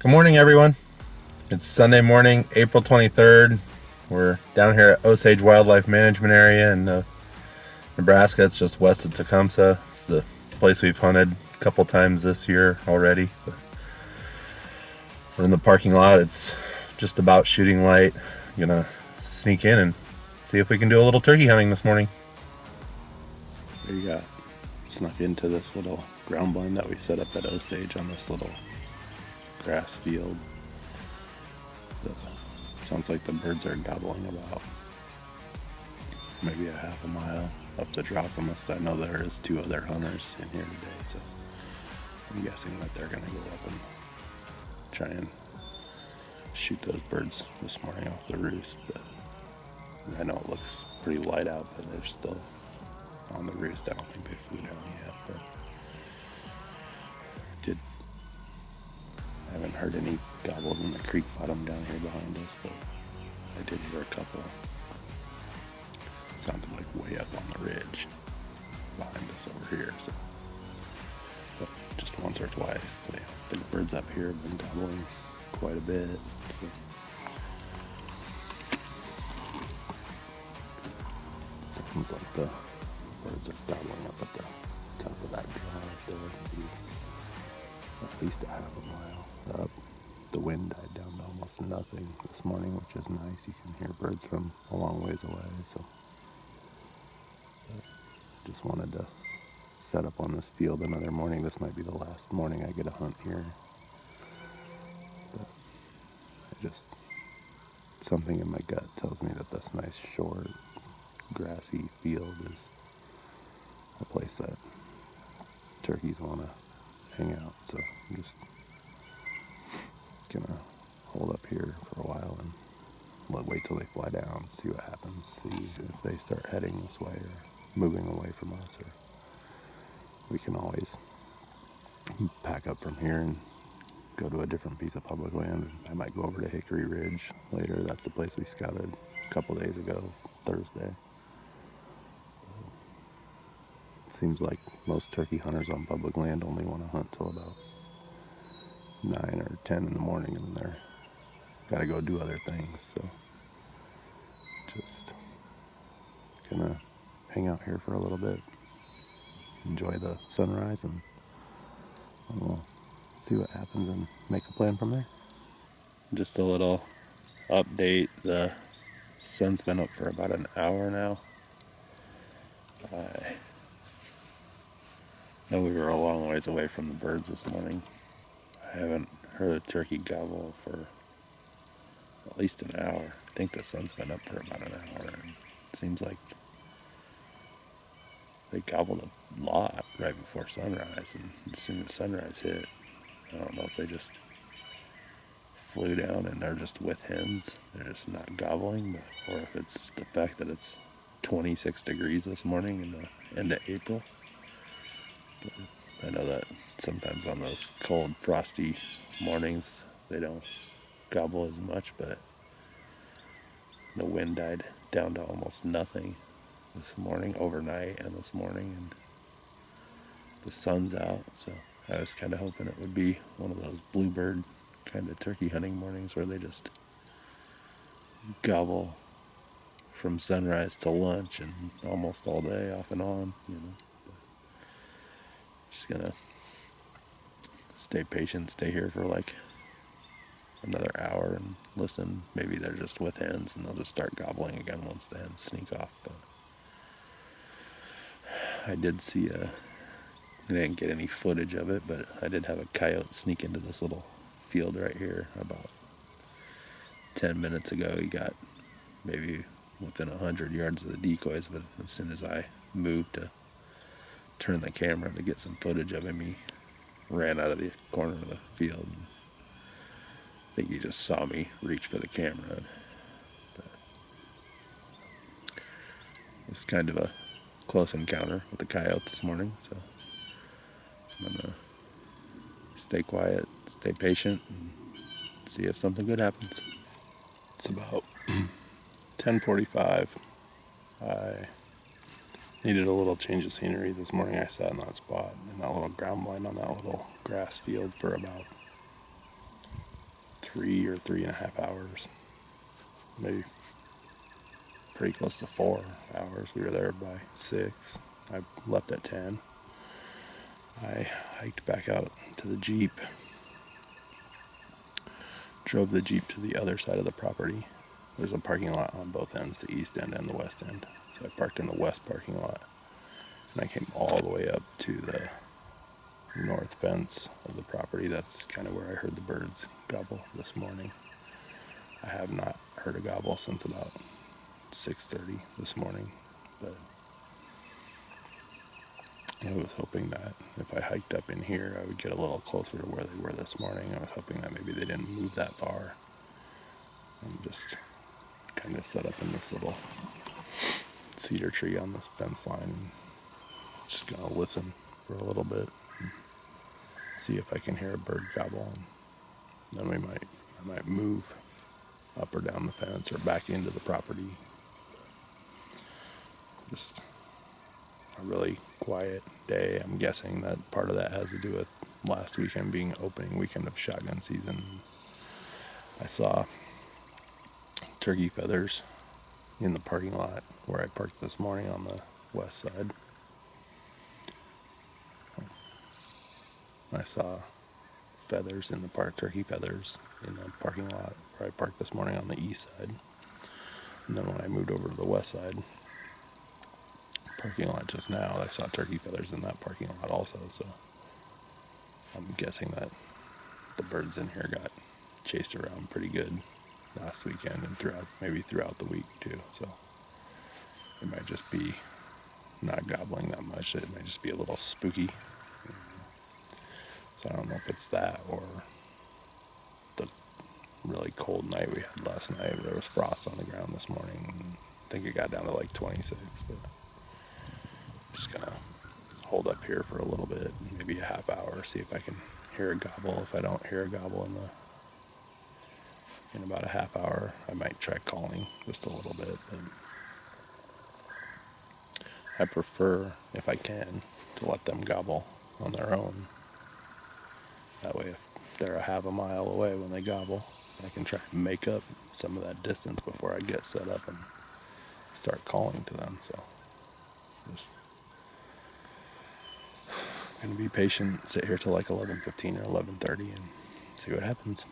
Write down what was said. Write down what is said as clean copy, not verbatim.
Good morning, everyone. It's Sunday morning, April 23rd. We're down here at Osage Wildlife Management Area in Nebraska. It's just west of Tecumseh. It's the place we've hunted a couple times this year already. We're in the parking lot. It's just about shooting light. I'm gonna sneak in and see if we can do a little turkey hunting this morning. There you go. Snuck into this little ground blind that we set up at Osage on this little grass field. Sounds like the birds are gobbling about maybe a half a mile up the drop from us. I know there is 2 other hunters in here today, so I'm guessing that they're going to go up and try and shoot those birds this morning off the roost. But I know it looks pretty light out, but they're still on the roost. I don't think they flew down yet, but I haven't heard any gobbles in the creek bottom down here behind us, but I did hear a couple. Sounded like way up on the ridge behind us over here. So, but just once or twice. So, yeah, the birds up here have been gobbling quite a bit. So. Sounds like the birds are gobbling up at the top of that drive there. Maybe at least a half a mile up. The wind died down to almost nothing this morning, which is nice. You can hear birds from a long ways away. So just wanted to set up on this field another morning. This might be the last morning I get a hunt here. But something in my gut tells me that this nice short grassy field is a place that turkeys want to hang out. So I'm just gonna hold up here for a while and wait till they fly down, see what happens, see if they start heading this way or moving away from us, or we can always pack up from here and go to a different piece of public land. I might go over to Hickory Ridge later. That's the place we scouted a couple days ago, Thursday. It seems like most turkey hunters on public land only want to hunt till about 9 or 10 in the morning, and they're gotta go do other things. So just gonna hang out here for a little bit, enjoy the sunrise, and we'll see what happens and make a plan from there. Just a little update. The sun's been up for about an hour now. I know we were a long ways away from the birds this morning. I haven't heard a turkey gobble for at least an hour. I think the sun's been up for about an hour, and it seems like they gobbled a lot right before sunrise, and as soon as sunrise hit, I don't know if they just flew down and they're just with hens, they're just not gobbling, or if it's the fact that it's 26 degrees this morning in the end of April. But I know that sometimes on those cold, frosty mornings, they don't gobble as much, but the wind died down to almost nothing this morning, overnight, and this morning, and the sun's out, so I was kind of hoping it would be one of those bluebird kind of turkey hunting mornings where they just gobble from sunrise to lunch and almost all day off and on, you know. But just gonna stay patient, stay here for like another hour and listen. Maybe they're just with hens and they'll just start gobbling again once the hens sneak off. But I did see I didn't get any footage of it, but I did have a coyote sneak into this little field right here about 10 minutes ago. He got maybe within 100 yards of the decoys, but as soon as I moved to turn the camera to get some footage of him, he ran out of the corner of the field. And I think he just saw me reach for the camera. But it's kind of a close encounter with the coyote this morning, so I'm gonna stay quiet, stay patient, and see if something good happens. It's about 10:45. I needed a little change of scenery this morning. I sat in that spot in that little ground blind on that little grass field for about 3 or 3.5 hours, maybe pretty close to 4 hours. We were there by 6. I left at 10. I hiked back out to the Jeep, drove the Jeep to the other side of the property. There's a parking lot on both ends, the east end and the west end. So I parked in the west parking lot, and I came all the way up to the north fence of the property. That's kind of where I heard the birds gobble this morning. I have not heard a gobble since about 6:30 this morning, but I was hoping that if I hiked up in here, I would get a little closer to where they were this morning. I was hoping that maybe they didn't move that far. I'm just kind of set up in this little cedar tree on this fence line, and just gonna listen for a little bit and see if I can hear a bird gobble, and then I might move up or down the fence or back into the property. Just a really quiet day. I'm guessing that part of that has to do with last weekend being opening weekend of shotgun season. I saw turkey feathers in the parking lot where I parked this morning on the west side. I saw feathers in the park, turkey feathers in the parking lot where I parked this morning on the east side. And then when I moved over to the west side parking lot just now, I saw turkey feathers in that parking lot also. So I'm guessing that the birds in here got chased around pretty good last weekend and throughout the week too. So it might just be not gobbling that much. It might just be a little spooky. So I don't know if it's that or the really cold night we had last night. There was frost on the ground this morning. I think it got down to like 26, but I'm just gonna hold up here for a little bit, maybe a half hour, see if I can hear a gobble. If I don't hear a gobble in about a half hour, I might try calling just a little bit. But I prefer, if I can, to let them gobble on their own. That way, if they're a half a mile away when they gobble, I can try to make up some of that distance before I get set up and start calling to them. So just gonna be patient, sit here till like 11:15 or 11:30 and see what happens.